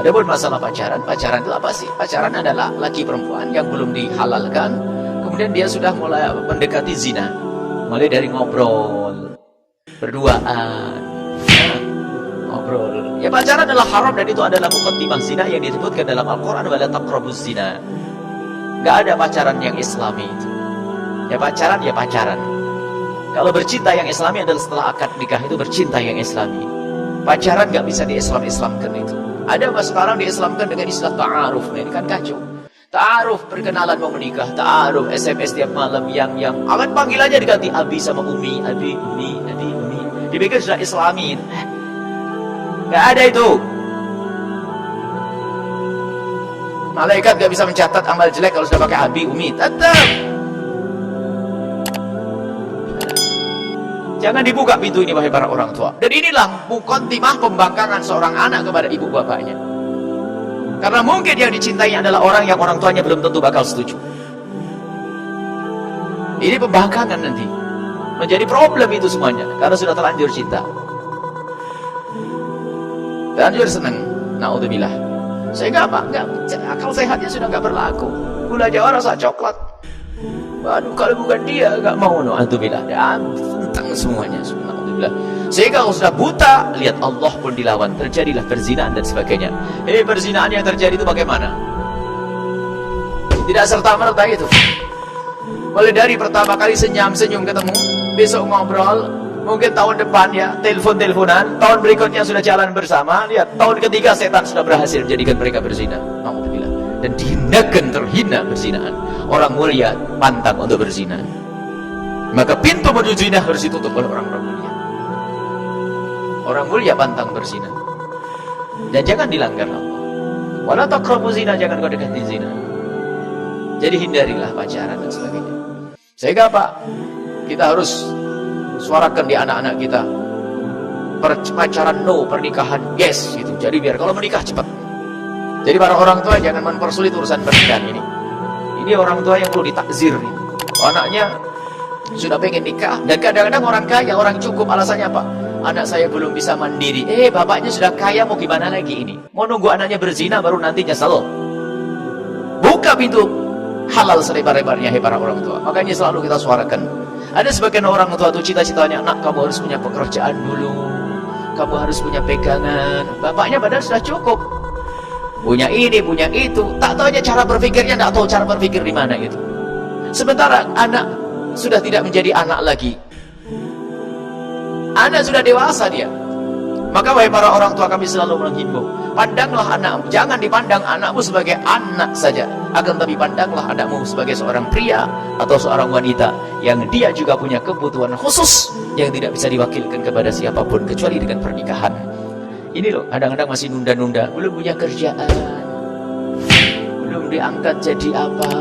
Adapun masalah pacaran, pacaran itu apa sih? Pacaran adalah laki perempuan yang belum dihalalkan, kemudian dia sudah mulai mendekati zina. Mulai dari ngobrol, berduaan, ngobrol. Ya pacaran adalah haram dan itu adalah muqaddimah zina yang disebutkan dalam Al-Quran, wala taqrabuz zina. Gak ada pacaran yang islami itu. Ya pacaran, ya pacaran. Kalau bercinta yang islami adalah setelah akad nikah itu bercinta yang islami. Pacaran gak bisa di-Islam-Islamkan itu. Ada apa sekarang diislamkan dengan istilah ta'aruf. Nah, ini kan kacau. Ta'aruf, perkenalan mau menikah. Ta'aruf, SMS tiap malam yang akan panggilannya diganti Abi sama Umi. Abi, Umi, Abi, Umi. Dipikir sudah islami. Gak ada itu. Malaikat gak bisa mencatat amal jelek kalau sudah pakai Abi, Umi. Tetap. Jangan dibuka pintu ini wahai para orang tua. Dan inilah muqaddimah pembangkangan seorang anak kepada ibu bapaknya. Karena mungkin yang dicintai adalah orang yang orang tuanya belum tentu bakal setuju. Ini pembangkangan nanti. Menjadi problem itu semuanya. Karena sudah terlanjur cinta. Terlanjur senang. Na'udzubillah. Sehingga apa? Akal sehatnya sudah gak berlaku. Gula Jawa rasa coklat. Waduh, kalau bukan dia gak mau. Na'udzubillah. Tentang semuanya. Na'udzubillah. Sehingga kalau sudah buta, lihat Allah pun dilawan. Terjadilah perzinaan dan sebagainya. Perzinaan yang terjadi itu bagaimana? Tidak serta-merta itu. Mulai dari pertama kali senyum ketemu, besok ngobrol, mungkin tahun depan ya, telepon-teleponan, tahun berikutnya sudah jalan bersama, lihat, tahun ketiga setan sudah berhasil menjadikan mereka berzina. Alhamdulillah. Dan dihinakan, terhina berzinaan. Orang mulia pantang untuk berzina. Maka pintu menuju zina harus ditutup oleh orang-orang mulia. Orang mulia pantang berzina. Dan jangan dilanggar Allah. Wala taqrabu zina, jangan kau dekati zina. Jadi hindarilah pacaran dan sebagainya. Sehingga apa? Kita harus suarakan di anak-anak kita. Pacaran no, pernikahan yes gitu. Jadi biar kalau menikah cepat. Jadi para orang tua jangan mempersulit urusan pernikahan ini. Ini orang tua yang perlu ditakzir. Anaknya sudah pengen nikah dan kadang-kadang orang kaya, orang cukup, alasannya apa? Anak saya belum bisa mandiri. Bapaknya sudah kaya, mau gimana lagi ini? Mau nunggu anaknya berzina baru nanti nyesel. Buka pintu halal selebar-lebarnya para orang tua. Makanya selalu kita suarakan. Ada sebagian orang tua itu cita-citanya, nak kamu harus punya pekerjaan dulu, kamu harus punya pegangan. Bapaknya padahal sudah cukup, punya ini, punya itu. Tak tahu aja cara berpikirnya, tak tahu cara berpikir di mana itu. Sementara anak sudah tidak menjadi anak lagi. Anak sudah dewasa dia. Maka wahai para orang tua, kami selalu menghimbau, pandanglah anakmu, jangan dipandang anakmu sebagai anak saja, akan tapi pandanglah anakmu sebagai seorang pria atau seorang wanita yang dia juga punya kebutuhan khusus yang tidak bisa diwakilkan kepada siapapun kecuali dengan pernikahan. Ini loh, kadang-kadang masih nunda-nunda, belum punya kerjaan, belum diangkat jadi apa,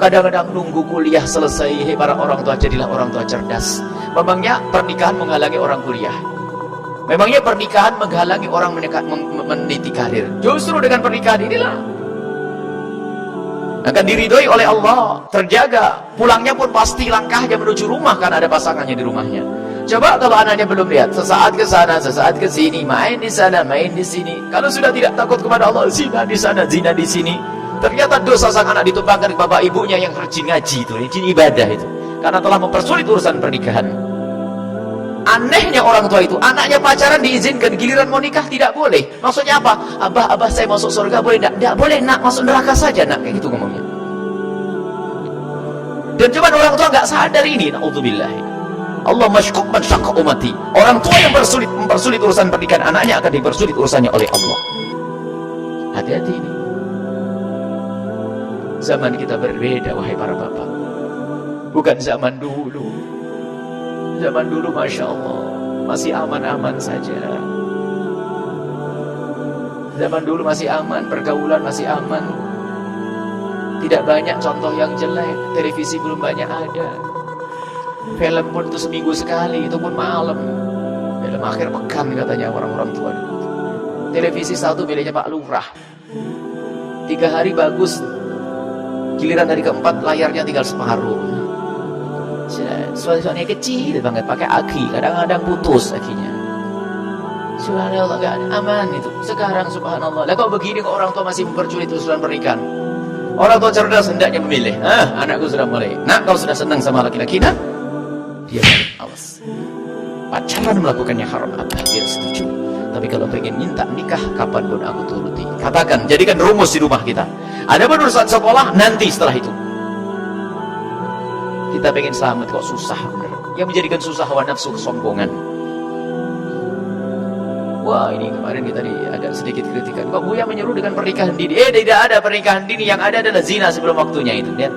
kadang-kadang nunggu kuliah selesai. Para orang tua, jadilah orang tua cerdas. Memangnya pernikahan menghalangi orang kuliah? Memangnya pernikahan menghalangi orang meniti karir? Justru dengan pernikahan inilah akan diridhoi oleh Allah, terjaga. Pulangnya pun pasti langkahnya menuju rumah karena ada pasangannya di rumahnya. Coba kalau anaknya belum lihat, sesaat ke sana, sesaat ke sini, main di sana, main di sini. Kalau sudah tidak takut kepada Allah, zina di sana, zina di sini. Ternyata dosa sang anak ditumpangkan ke bapak ibunya yang rajin ngaji itu, rajin ibadah itu. Karena telah mempersulit urusan pernikahan. Anehnya orang tua itu, anaknya pacaran diizinkan, giliran mau nikah tidak boleh. Maksudnya apa? Abah saya masuk surga boleh enggak? Enggak boleh, nak, masuk neraka saja, nak. Kayak gitu ngomongnya. Dan cuma orang tua enggak sadar ini, na'udzubillah. Allah masyqaq man syaqqa ummati. Orang tua yang mempersulit urusan pernikahan anaknya akan dipersulit urusannya oleh Allah. Hati-hati ini. Zaman kita berbeda wahai para bapak. Bukan zaman dulu. Zaman dulu Masya Allah masih aman-aman saja. Zaman dulu masih aman, pergaulan masih aman. Tidak banyak contoh yang jelek. Televisi belum banyak ada. Film pun itu seminggu sekali, itu pun malam. Film akhir pekan katanya orang-orang tua dulu. Televisi satu miliknya Pak Lurah. 3 hari bagus. Giliran hari keempat layarnya tinggal separuh. Suaranya kecil banget, pakai aki, kadang-kadang putus akinya. Subhanallah, gak ada aman itu. Sekarang subhanallah. Lah kok begini kok orang tua masih mempersulit usulan pernikahan? Orang tua cerdas hendaknya memilih. Anakku sudah mulai. Nak, kau sudah senang sama laki-laki, nak? Dia balik, awas. Pacaran melakukannya haram, abah dia setuju. Tapi kalau pengen minta nikah, kapanpun aku turuti. Katakan, jadikan rumus di rumah kita. Ada urusan sekolah, nanti setelah itu. Kita pengen selamat kok susah, bener. Yang menjadikan susah hawa nafsu, kesombongan. Wah, ini kemarin kita agak sedikit kritikan. Kok Buya menyuruh dengan pernikahan dini? Tidak ada pernikahan dini. Yang ada adalah zina sebelum waktunya itu. Lihat.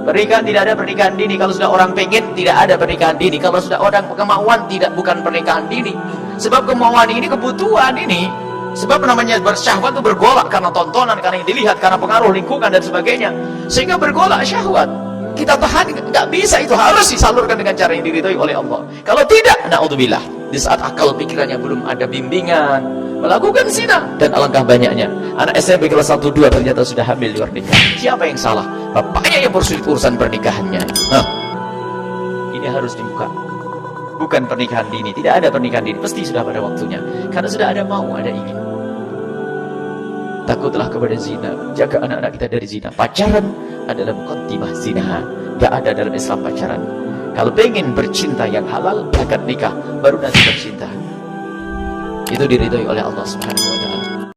Pernikahan tidak ada pernikahan dini. Kalau sudah orang pengen, tidak ada pernikahan dini. Kalau sudah orang kemauan, bukan pernikahan dini. Sebab kemauan ini kebutuhan ini. Sebab namanya bersyahwat itu bergolak karena tontonan, karena yang dilihat, karena pengaruh lingkungan dan sebagainya. Sehingga bergolak syahwat. Kita tahan, nggak bisa, itu harus disalurkan dengan cara yang diridhoi oleh Allah. Kalau tidak, na'udzubillah, di saat akal pikirannya belum ada bimbingan, melakukan zina. Dan alangkah banyaknya anak SMP kelas 1-2 ternyata sudah hamil di luar nikah. Siapa yang salah? Bapaknya yang bersulit urusan pernikahannya. Ini harus dibuka. Bukan pernikahan dini. Tidak ada pernikahan dini, pasti sudah pada waktunya. Karena sudah ada mau, ada ingin. Takutlah kepada zina. Jaga anak-anak kita dari zina. Pacaran adalah muqaddimah zina. Gak ada dalam Islam pacaran. Kalau pengen bercinta yang halal, akad nikah, baru nanti bercinta. Itu diridhoi oleh Allah Subhanahu wa ta'ala.